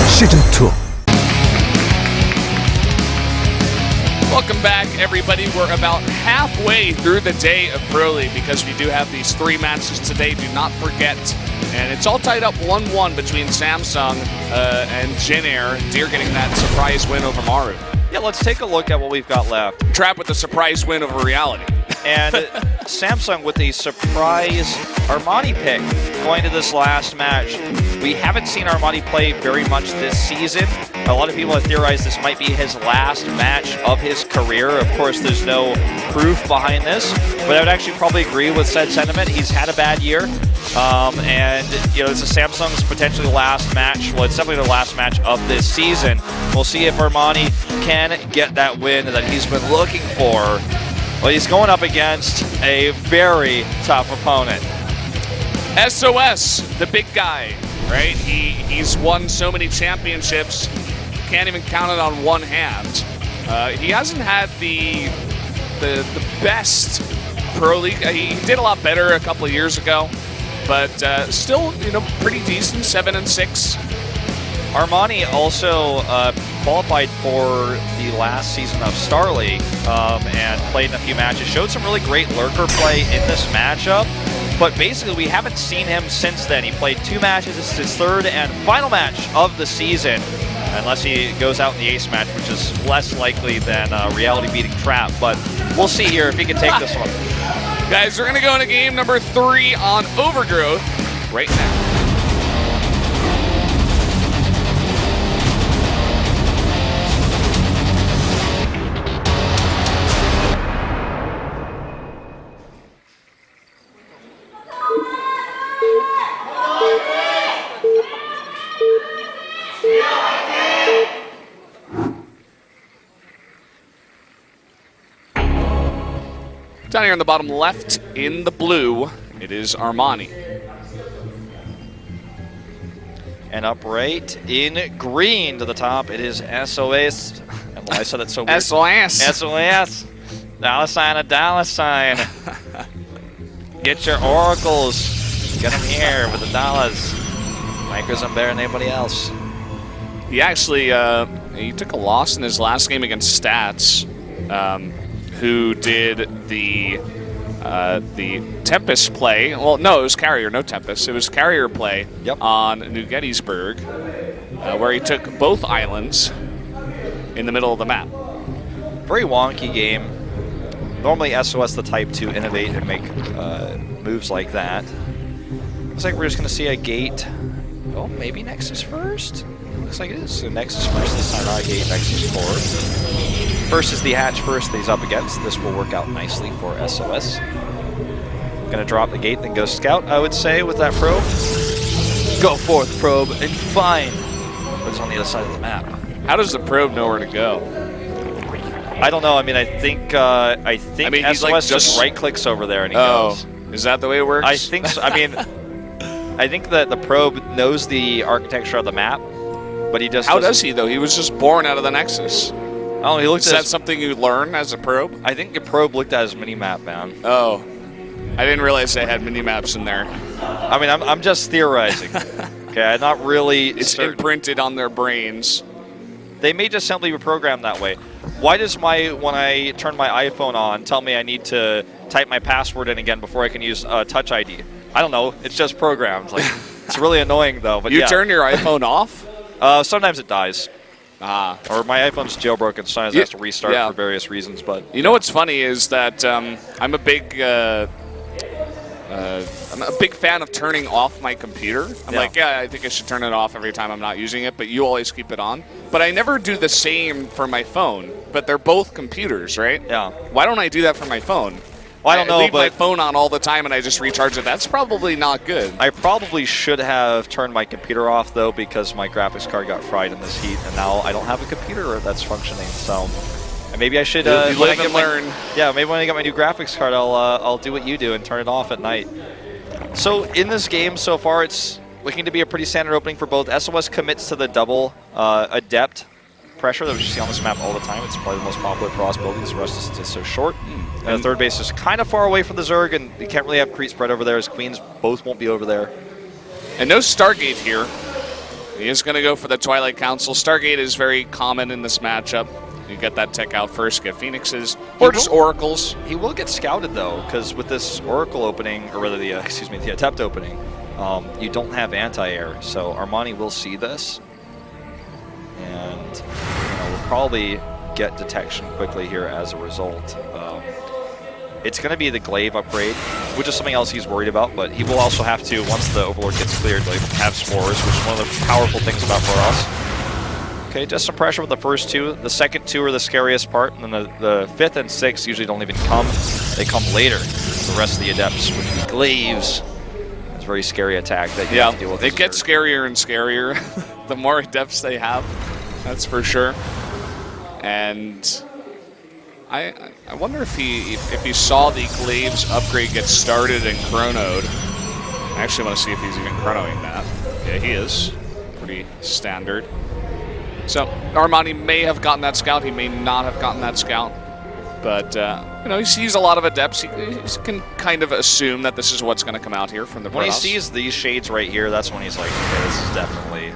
시즌 2. Welcome back, everybody. We're about halfway through the day of Pro League because we do have these 3 matches today. Do not forget. And it's all tied up 1-1 between Samsung and Jin Air. Deer getting that surprise win over Maru. Yeah, let's take a look at what we've got left. Trap with a surprise win over Reality. And Samsung with a surprise Armani pick going to this last match. We haven't seen Armani play very much this season. A lot of people have theorized this might be his last match of his career. Of course, there's no proof behind this, but I would actually probably agree with said sentiment. He's had a bad year, and this is Samsung's potentially last match. Well, it's definitely the last match of this season. We'll see if Armani can get that win that he's been looking for. Well, he's going up against a very tough opponent. SOS, the big guy, right? He's won so many championships, can't even count it on one hand. He hasn't had the best Pro League. He did a lot better a couple of years ago, but still, pretty decent, 7-6. Armani also qualified for the last season of Star League and played in a few matches. Showed some really great lurker play in this matchup, but basically we haven't seen him since then. He played 2 matches. This is his 3rd and final match of the season, unless he goes out in the ace match, which is less likely than Reality beating Trap, but we'll see here if he can take this one. Guys, we're going to go into game number 3 on Overgrowth right now. Down here in the bottom left, in the blue, it is Armani. And up right in green to the top, it is SOS. And I said it so weird. SOS. SOS. Dollar sign, a dollar sign. Get your oracles. Get them here with the dollars. Micros are better than anybody else. He actually he took a loss in his last game against Stats. Who did the Tempest play. Well, no, it was Carrier, no Tempest. It was Carrier play on New Gettysburg, where he took both islands in the middle of the map. Very wonky game. Normally SOS the type to innovate and make moves like that. Looks like we're just going to see a gate. Oh, maybe Nexus first? Looks like it is. So Nexus first this time, not a gate, Nexus forward. First is the hatch first that he's up against. This will work out nicely for SOS. Gonna drop the gate, then go scout, I would say, with that probe. Go forth, probe, and find what's on the other side of the map. How does the probe know where to go? I don't know. I mean, I think SOS like just right-clicks over there and he goes. Is that the way it works? I think so. I mean, I think that the probe knows the architecture of the map, but he just How does he, though? He was just born out of the Nexus. Oh, he looked Is that something you learn as a probe? I think the probe looked at his mini-map, man. Oh. I didn't realize they had mini-maps in there. I mean, I'm just theorizing. Okay, I'm not really It's imprinted on their brains. They may just simply be programmed that way. Why does when I turn my iPhone on, tell me I need to type my password in again before I can use Touch ID? I don't know. It's just programmed. Like, it's really annoying, though. But you turn your iPhone off? Sometimes it dies. Or my iPhone's jailbroken, so sometimes it has to restart for various reasons. But you know what's funny is that I'm a big fan of turning off my computer. I'm like, I think I should turn it off every time I'm not using it, but you always keep it on. But I never do the same for my phone. But they're both computers, right? Yeah. Why don't I do that for my phone? Well, I don't know, leave but my phone on all the time and I just recharge it. That's probably not good. I probably should have turned my computer off, though, because my graphics card got fried in this heat, and now I don't have a computer that's functioning. So maybe I should live and learn. Maybe when I get my new graphics card, I'll do what you do and turn it off at night. So in this game so far, it's looking to be a pretty standard opening for both. SOS commits to the double Adept pressure that we see on this map all the time. It's probably the most popular cross build because the rest is so short. And the third base is kind of far away from the Zerg, and you can't really have Crete spread over there as Queens both won't be over there. And no Stargate here. He is going to go for the Twilight Council. Stargate is very common in this matchup. You get that tech out first, get Phoenixes, or just Oracles. He will get scouted, though, because with this Oracle opening, or rather the, the Adept opening, you don't have anti-air, so Armani will see this. And we'll probably get detection quickly here as a result. It's going to be the Glaive upgrade, which is something else he's worried about, but he will also have to, once the Overlord gets cleared, have Spores, which is one of the powerful things about for us. Okay, just some pressure with the first two. The second two are the scariest part, and then the fifth and sixth usually don't even come. They come later. The rest of the Adepts with the Glaives. It's a very scary attack that you have to deal with. They get scarier and scarier the more Adepts they have, that's for sure. And I wonder if he saw the Glaives upgrade get started and chronoed. I actually want to see if he's even chronoing that. Yeah, he is. Pretty standard. So Armani may have gotten that scout. He may not have gotten that scout. But, he sees a lot of Adepts. He can kind of assume that this is what's going to come out here from the Protoss. When he sees these shades right here, that's when he's like, okay, this is definitely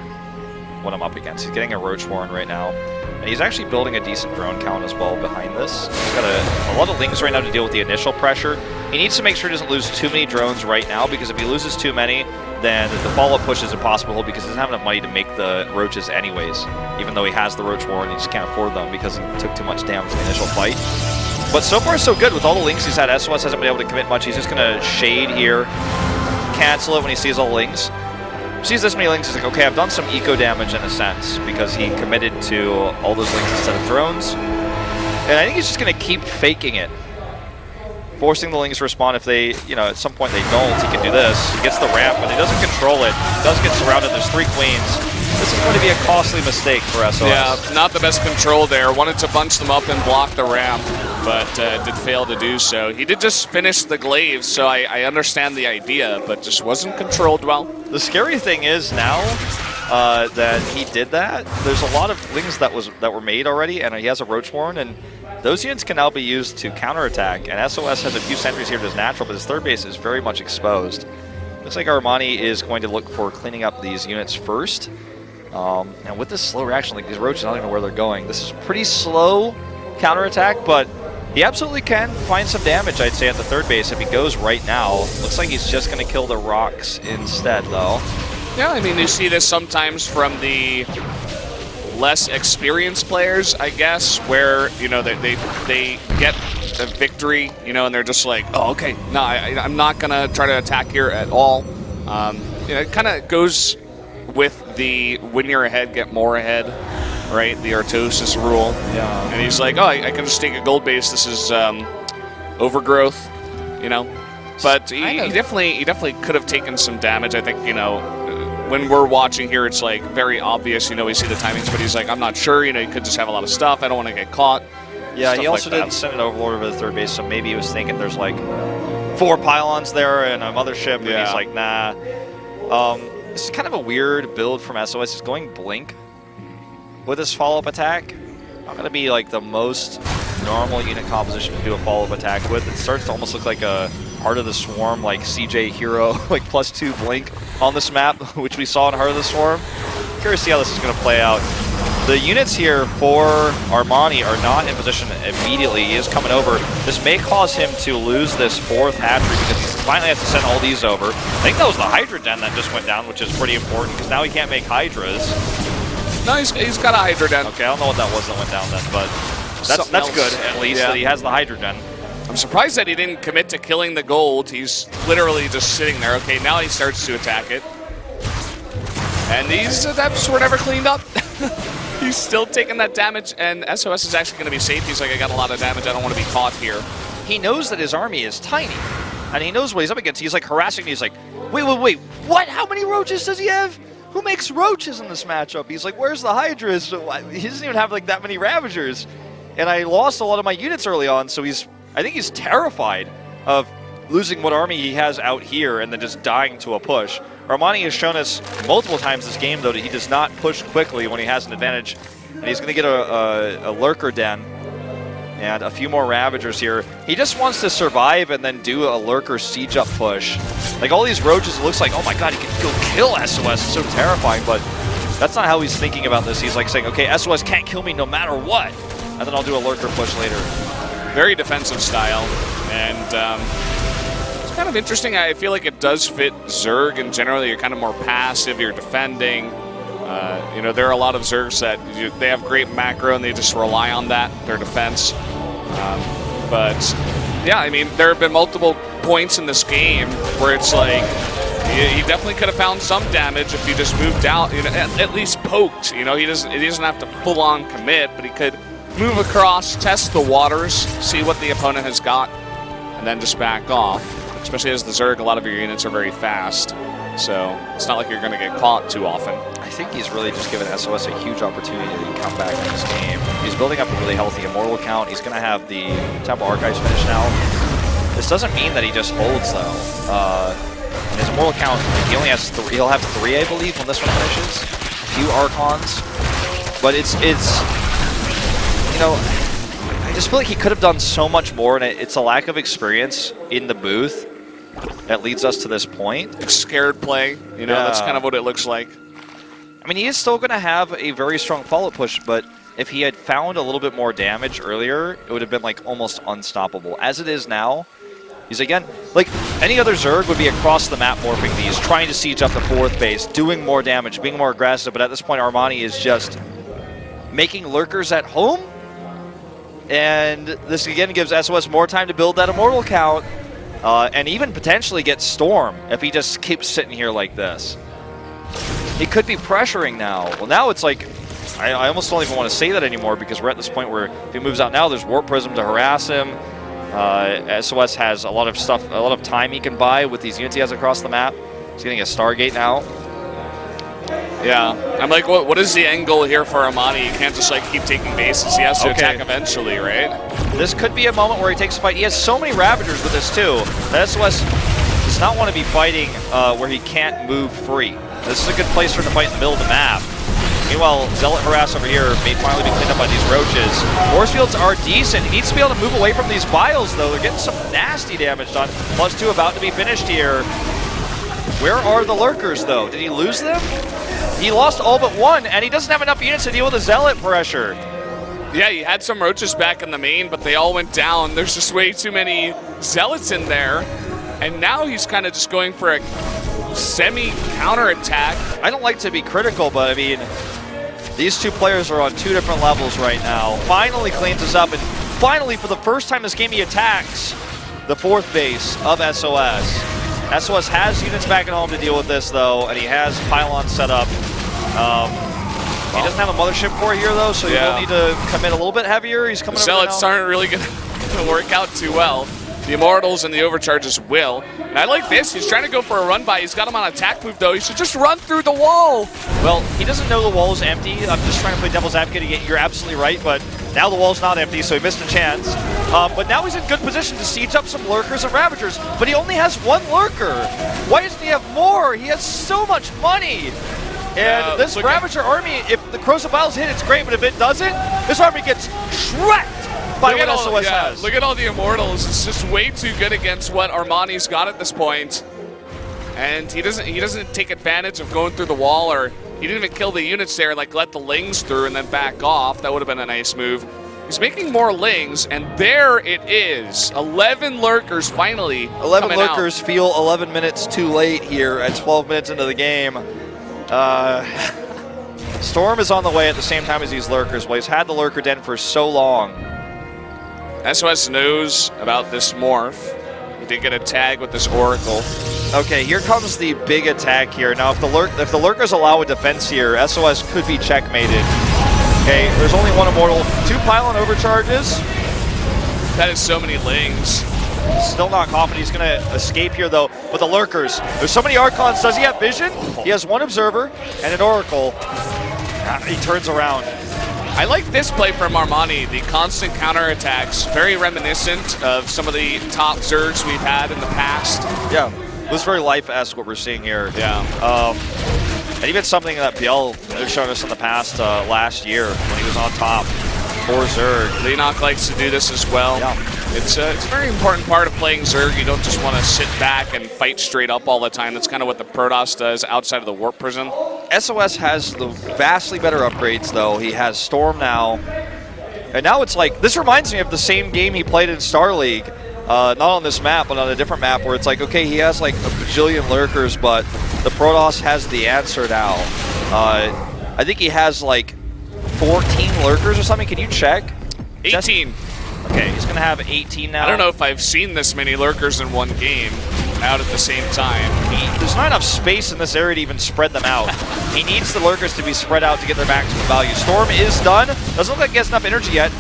what I'm up against. He's getting a Roach Warren right now. And he's actually building a decent drone count as well behind this. He's got a lot of Lings right now to deal with the initial pressure. He needs to make sure he doesn't lose too many drones right now, because if he loses too many, then the follow-up push is impossible because he doesn't have enough money to make the Roaches anyways. Even though he has the Roach Warren, he just can't afford them because he took too much damage in the initial fight. But so far so good. With all the Lings he's had, SOS hasn't been able to commit much. He's just going to shade here, cancel it when he sees all the Lings. Sees this many Lings, he's like, okay, I've done some eco damage in a sense because he committed to all those Lings instead of drones. And I think he's just going to keep faking it, forcing the Lings to respond. If they, at some point they don't, he can do this. He gets the ramp, but he doesn't control it. He does get surrounded. There's 3 Queens. This is going to be a costly mistake for SOS. Yeah, not the best control there. Wanted to bunch them up and block the ramp, but did fail to do so. He did just finish the Glaives, so I understand the idea, but just wasn't controlled well. The scary thing is now that he did that, there's a lot of Lings that were made already, and he has a Roach Warren, and those units can now be used to counterattack. And SOS has a few sentries here to his natural, but his third base is very much exposed. Looks like Armani is going to look for cleaning up these units first. And with this slow reaction, like these Roaches, I don't even know where they're going. This is pretty slow counterattack, but he absolutely can find some damage, I'd say, at the third base if he goes right now. Looks like he's just going to kill the rocks instead, though. Yeah, I mean, you see this sometimes from the less experienced players, I guess, where, they get a victory, and they're just like, oh, okay, no, I'm not going to try to attack here at all. It kind of goes with the when you're ahead, get more ahead, right? The Artosis rule. Yeah. And he's like, oh, I can just take a gold base. This is overgrowth, But he definitely could have taken some damage. I think, when we're watching here, it's like very obvious, we see the timings, but he's like, I'm not sure, he could just have a lot of stuff. I don't want to get caught. Yeah, he also didn't send an Overlord over the third base, so maybe he was thinking there's like 4 pylons there and a mothership, and he's like, nah. This is kind of a weird build from SOS. He's going Blink with his follow-up attack. Not going to be like the most normal unit composition to do a follow-up attack with. It starts to almost look like a Heart of the Swarm, like CJ Hero, like +2 Blink on this map, which we saw in Heart of the Swarm. Curious to see how this is going to play out. The units here for Armani are not in position immediately. He is coming over. This may cause him to lose this 4th hatchery because he finally has to send all these over. I think that was the Hydra Den that just went down, which is pretty important because now he can't make Hydras. No, he's got a Hydra Den. Okay, I don't know what that was that went down then, but that's good at least that he has the Hydra Den. I'm surprised that he didn't commit to killing the gold. He's literally just sitting there. Okay, now he starts to attack it. And these Adepts were never cleaned up. He's still taking that damage, and SOS is actually going to be safe. He's like, I got a lot of damage. I don't want to be caught here. He knows that his army is tiny, and he knows what he's up against. He's like harassing me. He's like, wait, what? How many Roaches does he have? Who makes Roaches in this matchup? He's like, where's the Hydras? He doesn't even have like that many Ravagers. And I lost a lot of my units early on, so I think he's terrified of losing what army he has out here and then just dying to a push. Armani has shown us multiple times this game, though, that he does not push quickly when he has an advantage. And he's going to get a Lurker Den and a few more Ravagers here. He just wants to survive and then do a Lurker siege up push. Like all these Roaches, it looks like, oh my god, he can go kill SOS. It's so terrifying, but That's not how he's thinking about this. He's like saying, okay, SOS can't kill me no matter what, and then I'll do a lurker push later. Very defensive style, and it's kind of interesting. I feel like it does fit Zerg in general. You're kind of more passive, you're defending. You know, there are a lot of Zergs that they have great macro and they just rely on that, their defense. But yeah, I mean, there have been multiple points in this game where it's like he definitely could have found some damage if he just moved out, you know, at least poked. You know, he doesn't have to full on commit, but he could move across, test the waters, see what the opponent has got, and then just back off. Especially as the Zerg, a lot of your units are very fast, so it's not like you're going to get caught too often. I think he's really just given SOS a huge opportunity to come back in this game. He's building up a really healthy Immortal count. He's going to have the Temple Archives finish now. This doesn't mean that he just holds, though. His Immortal count, he only has 3. He'll have 3, I believe, when this one finishes. A few Archons. But it's you know, I just feel like he could have done so much more, and it's a lack of experience in the booth that leads us to this point. It's scared play, you know, that's kind of what it looks like. I mean, he is still going to have a very strong follow-up push, but if he had found a little bit more damage earlier, it would have been like almost unstoppable. As it is now, he's again, like any other Zerg would be across the map morphing these, trying to siege up the 4th base, doing more damage, being more aggressive, but at this point Armani is just making lurkers at home, and this again gives SOS more time to build that Immortal count, and even potentially get Storm if he just keeps sitting here like this. He could be pressuring now. Well, now it's like, I almost don't even want to say that anymore, because we're at this point where if he moves out now, there's Warp Prism to harass him. SOS has a lot of stuff, a lot of time he can buy with these units he has across the map. He's getting a Stargate now. Yeah, I'm like, what is the end goal here for Armani? He can't just like keep taking bases. He has to attack eventually, right? This could be a moment where he takes a fight. He has so many Ravagers with this too. The SOS does not want to be fighting where he can't move free. This is a good place for him to fight in the middle of the map. Meanwhile, Zealot Harass over here may finally be cleaned up by these Roaches. Force fields are decent. He needs to be able to move away from these Biles, though. They're getting some nasty damage done. +2 about to be finished here. Where are the Lurkers, though? Did he lose them? He lost all but 1, and he doesn't have enough units to deal with the Zealot pressure. Yeah, he had some Roaches back in the main, but they all went down. There's just way too many Zealots in there. And now he's kind of just going for a semi-counter-attack. I don't like to be critical, but I mean, these two players are on 2 different levels right now. Finally cleans this up, and finally, for the first time this game, he attacks the 4th base of SOS. SOS has units back at home to deal with this, though, and he has pylons set up. He doesn't have a Mothership Core here, though, so he will need to come in a little bit heavier. He's coming over now. The Zealots aren't really going to work out too well. The Immortals and the Overcharges will. And I like this. He's trying to go for a run by. He's got him on attack move, though. He should just run through the wall. Well, he doesn't know the wall is empty. I'm just trying to play devil's advocate again. You're absolutely right, but now the wall's not empty, so he missed a chance. But now he's in good position to siege up some Lurkers and Ravagers, but he only has 1 Lurker. Why doesn't he have more? He has so much money. And this Ravager army, if the Crows of Biles hit, it's great, but if it doesn't, this army gets shreked by what SOS has. Look at all the Immortals. It's just way too good against what Armani's got at this point. And he doesn't take advantage of going through the wall, or he didn't even kill the units there, like let the Lings through and then back off. That would have been a nice move. He's making more Lings, and there it is. 11 Lurkers finally 11 Lurkers feel 11 minutes too late here at 12 minutes into the game. Storm is on the way at the same time as these Lurkers. Well, he's had the Lurker Den for so long. SOS knows about this morph. He did get a tag with this Oracle. Okay, here comes the big attack here. Now, if the Lurkers allow a defense here, SOS could be checkmated. Okay, there's only 1 Immortal, 2 Pylon Overcharges. That is so many Lings. Still not confident he's going to escape here, though, with the Lurkers. There's so many Archons. Does he have vision? He has 1 Observer and an Oracle. He turns around. I like this play from Armani, the constant counterattacks, very reminiscent of some of the top Zergs we've had in the past. Yeah, it was very life-esque what we're seeing here. Yeah. And even something that Biel has shown us in the past last year when he was on top for Zerg. Leonok likes to do this as well. Yeah. It's a very important part of playing Zerg. You don't just want to sit back and fight straight up all the time. That's kind of what the Protoss does outside of the Warp Prism. SOS has the vastly better upgrades, though. He has Storm now. And now it's like, this reminds me of the same game he played in Star League. Not on this map, but on a different map where it's like, okay, he has like a bajillion lurkers, but the Protoss has the answer now. I think he has like 14 lurkers or something. Can you check? 18. Okay, he's going to have 18 now. I don't know if I've seen this many lurkers in one game out at the same time. There's not enough space in this area to even spread them out. He needs the lurkers to be spread out to get their maximum value. Storm is done. Doesn't look like he has enough energy yet.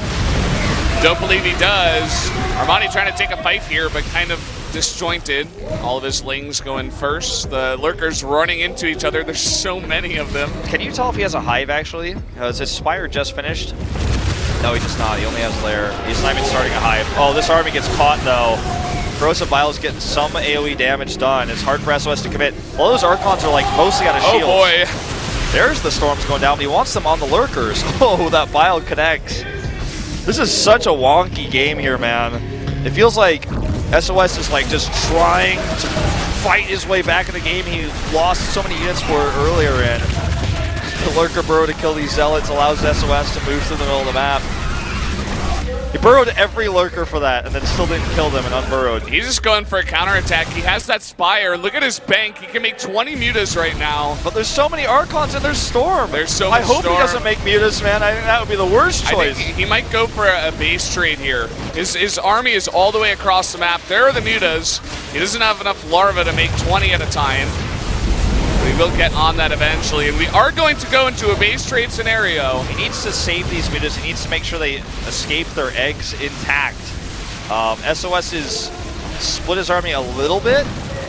Don't believe he does. Armani trying to take a fight here, but kind of disjointed. All of his lings going first. The lurkers running into each other. There's so many of them. Can you tell if he has a hive, actually? Has his Spire just finished? No, he does not. He only has Lair. He's not even starting a hive. Oh, this army gets caught, though. Corrosive Vile's getting some AoE damage done. It's hard for SOS to commit. All those Archons are like mostly out of shields. Oh boy. There's the Storms going down, but he wants them on the lurkers. Oh, that Vile connects. This is such a wonky game here, man. It feels like SOS is like just trying to fight his way back in the game he lost so many units for earlier in. The lurker burrow to kill these zealots allows SOS to move through the middle of the map. He burrowed every lurker for that and then still didn't kill them and unburrowed. He's just going for a counterattack. He has that Spire. Look at his bank. He can make 20 mutas right now. But there's so many Archons and there's Storm. There's so much I hope Storm. He doesn't make mutas, man. I think that would be the worst choice. I think he might go for a base trade here. His army is all the way across the map. There are the mutas. He doesn't have enough larvae to make 20 at a time. We will get on that eventually, and we are going to go into a base trade scenario. He needs to save these mutas. He needs to make sure they escape their eggs intact. SOS is split his army a little bit.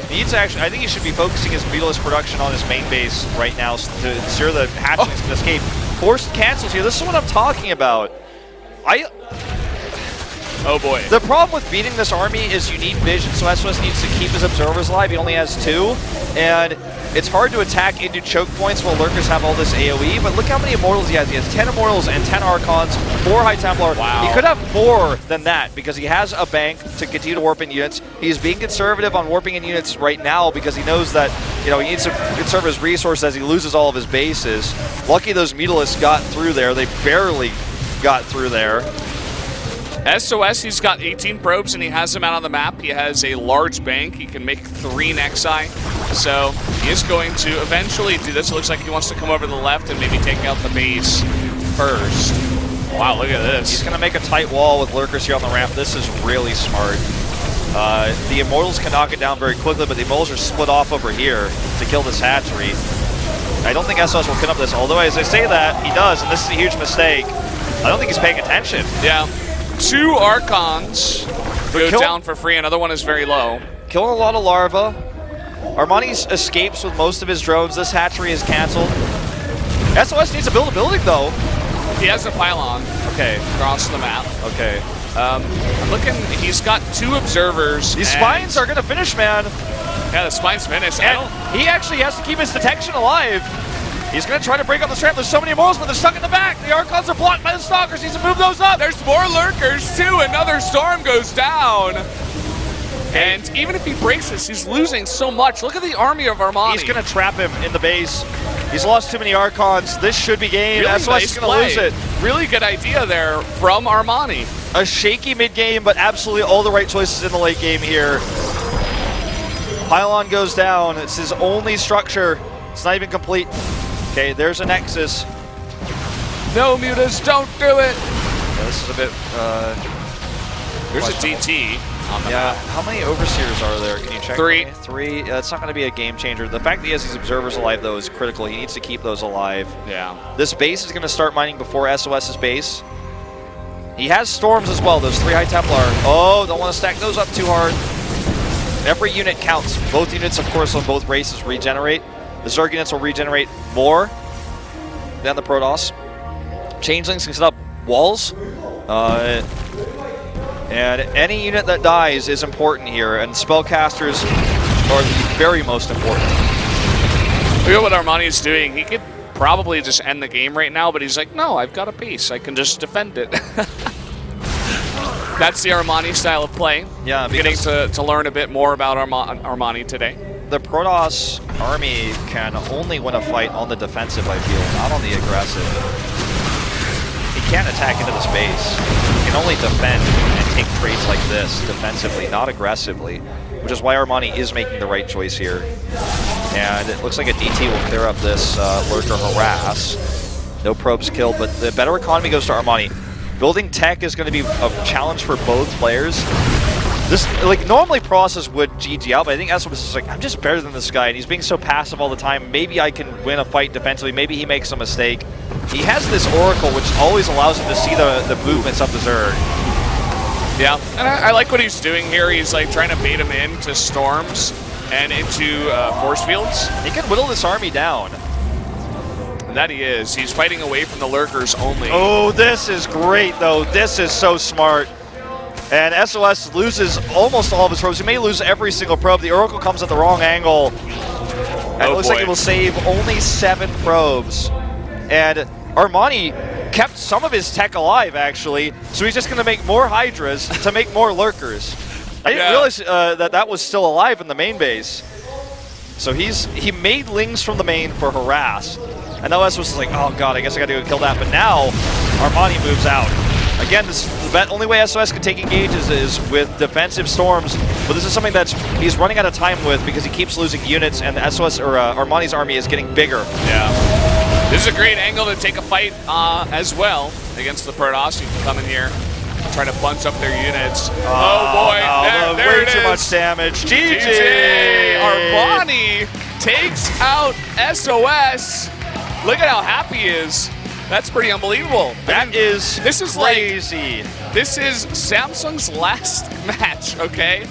He needs to actually, I think he should be focusing his mutalist production on his main base right now to ensure the hatchlings can escape. Forced cancels here. This is what I'm talking about. Oh boy. The problem with beating this army is you need vision, so SOS needs to keep his observers alive. He only has 2, and it's hard to attack into choke points while lurkers have all this AoE, but look how many immortals he has. He has 10 immortals and 10 Archons, 4 High Templar. Wow. He could have more than that because he has a bank to continue to warp in units. He's being conservative on warping in units right now because he knows that, you know, he needs to conserve his resources as he loses all of his bases. Lucky those mutalists got through there. They barely got through there. SOS, he's got 18 probes and he has them out on the map. He has a large bank. He can make 3 Nexi. So he is going to eventually do this. It looks like he wants to come over to the left and maybe take out the base first. Wow, look at this. He's going to make a tight wall with lurkers here on the ramp. This is really smart. The Immortals can knock it down very quickly, but the Immortals are split off over here to kill this hatchery. I don't think SOS will clean up this, although as I say that, he does, and this is a huge mistake. I don't think he's paying attention. Yeah. 2 Archons go down for free. Another one is very low. Killing a lot of larvae. Armani escapes with most of his drones. This hatchery is canceled. SOS needs to build a building, though. He has a pylon. Okay. Across the map. Okay. I'm looking, he's got 2 observers. These spines are going to finish, man. Yeah, the spines finish. He actually has to keep his detection alive. He's going to try to break up the ramp. There's so many Immortals, but they're stuck in the back. The Archons are blocked by the Stalkers. He needs to move those up. There's more lurkers, too. Another Storm goes down. And even if he breaks this, he's losing so much. Look at the army of Armani. He's going to trap him in the base. He's lost too many Archons. This should be game. Really SOS is going to lose it. Really good idea there from Armani. A shaky mid-game, but absolutely all the right choices in the late game here. Pylon goes down. It's his only structure. It's not even complete. Okay, there's a Nexus. No, mutas, don't do it. Yeah, this is a bit... There's a DT on the map. How many Overseers are there? Can you check? 3. 3. That's not going to be a game changer. The fact that he has these Observers alive, though, is critical. He needs to keep those alive. Yeah. This base is going to start mining before SOS's base. He has Storms as well, those 3 High Templar. Oh, don't want to stack those up too hard. Every unit counts. Both units, of course, on both races regenerate. The Zerg units will regenerate more than the Protoss. Changelings can set up walls. And any unit that dies is important here, and spellcasters are the very most important. Look at what Armani is doing. He could probably just end the game right now, but he's like, no, I've got a base. I can just defend it. That's the Armani style of play. Yeah, getting to learn a bit more about Armani today. the Protoss army can only win a fight on the defensive, I feel, not on the aggressive. He can't attack into the space. He can only defend and take trades like this defensively, not aggressively, which is why Armani is making the right choice here. And it looks like a DT will clear up this Lurker harass. No probes killed, but the better economy goes to Armani. Building tech is going to be a challenge for both players. This, like, normally Process would GG out, but I think SOS is like, I'm just better than this guy, and he's being so passive all the time. Maybe I can win a fight defensively. Maybe he makes a mistake. He has this Oracle, which always allows him to see the movements of the Zerg. Yeah, and I like what he's doing here. He's like trying to bait him into storms and into force fields. He can whittle this army down. And that he is. He's fighting away from the lurkers only. Oh, this is great, though. This is so smart. And SOS loses almost all of his probes. He may lose every single probe. The Oracle comes at the wrong angle. And it looks like it will save only 7 probes. And Armani kept some of his tech alive, actually. So he's just going to make more Hydras to make more Lurkers. I didn't realize that was still alive in the main base. So he made Lings from the main for harass. And now SOS was like, oh god, I guess I got to go kill that. But now Armani moves out. Again, the only way SOS can take engages is with defensive storms, but this is something that he's running out of time with because he keeps losing units, and the SOS or Armani's army is getting bigger. Yeah, this is a great angle to take a fight as well against the Protoss. You can come in here, try to bunch up their units. Oh boy, there way it too is. much damage. GG! Armani takes out SOS. Look at how happy he is. That's pretty unbelievable. This is crazy. This is Samsung's last match, okay?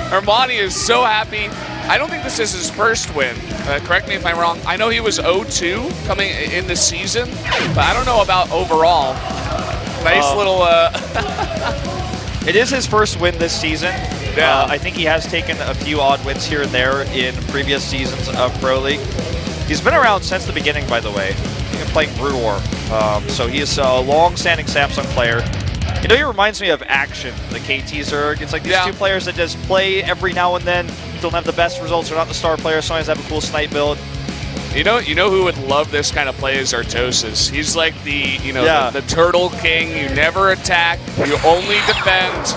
Armani is so happy. I don't think this is his first win. Correct me if I'm wrong. I know he was 0-2 coming in the season, but I don't know about overall. Nice little... It is his first win this season. Yeah. I think he has taken a few odd wins here and there in previous seasons of Pro League. He's been around since the beginning, by the way. He's been playing Brood War. So he is a long-standing Samsung player. You know, he reminds me of Action, the KT Zerg. It's like these two players that just play every now and then, don't have the best results, are not the star player, sometimes have a cool snipe build. You know who would love this kind of play is Artosis. He's like the the turtle king. You never attack, you only defend.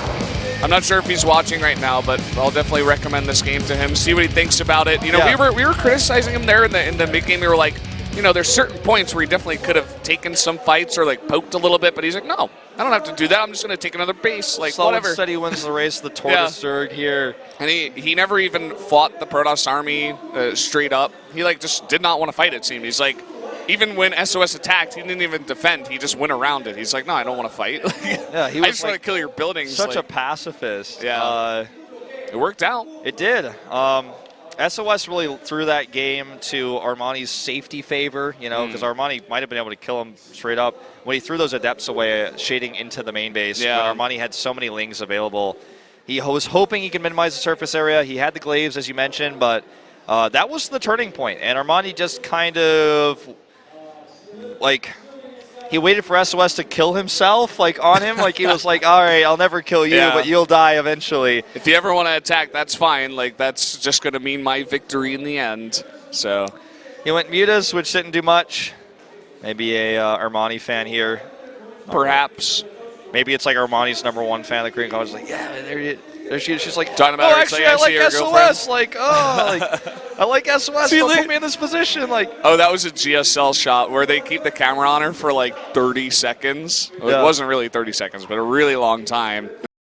I'm not sure if he's watching right now, but I'll definitely recommend this game to him. See what he thinks about it. You know, we were criticizing him there in the mid game. We were like, you know, there's certain points where he definitely could have taken some fights or like poked a little bit, but he's like, no, I don't have to do that. I'm just going to take another base, like Slow whatever. And steady wins the race. The Tortoise Zerg here, and he never even fought the Protoss army straight up. He like just did not want to fight. It seemed he's like. Even when SOS attacked, he didn't even defend. He just went around it. He's like, no, I don't want to fight. Yeah, he was I just want to kill your buildings. Such a pacifist. Yeah. It worked out. It did. SOS really threw that game to Armani's safety favor, you know, because Armani might have been able to kill him straight up. When he threw those Adepts away, shading into the main base, when Armani had so many Lings available, he was hoping he could minimize the surface area. He had the Glaives, as you mentioned, but that was the turning point. And Armani just kind of... like, he waited for SOS to kill himself, like, on him. Like, he was like, all right, I'll never kill you, but you'll die eventually. If you ever want to attack, that's fine. Like, that's just going to mean my victory in the end. So he went Mutas, which didn't do much. Maybe a Armani fan here. Perhaps. Maybe it's like Armani's #1 fan of the Korean college. Like, yeah, there she is. She's like, talking about oh, actually, I like SOS. Like, oh, like, I like SOS. Don't put me in this position. Like, oh, that was a GSL shot where they keep the camera on her for like 30 seconds. Well, it wasn't really 30 seconds, but a really long time.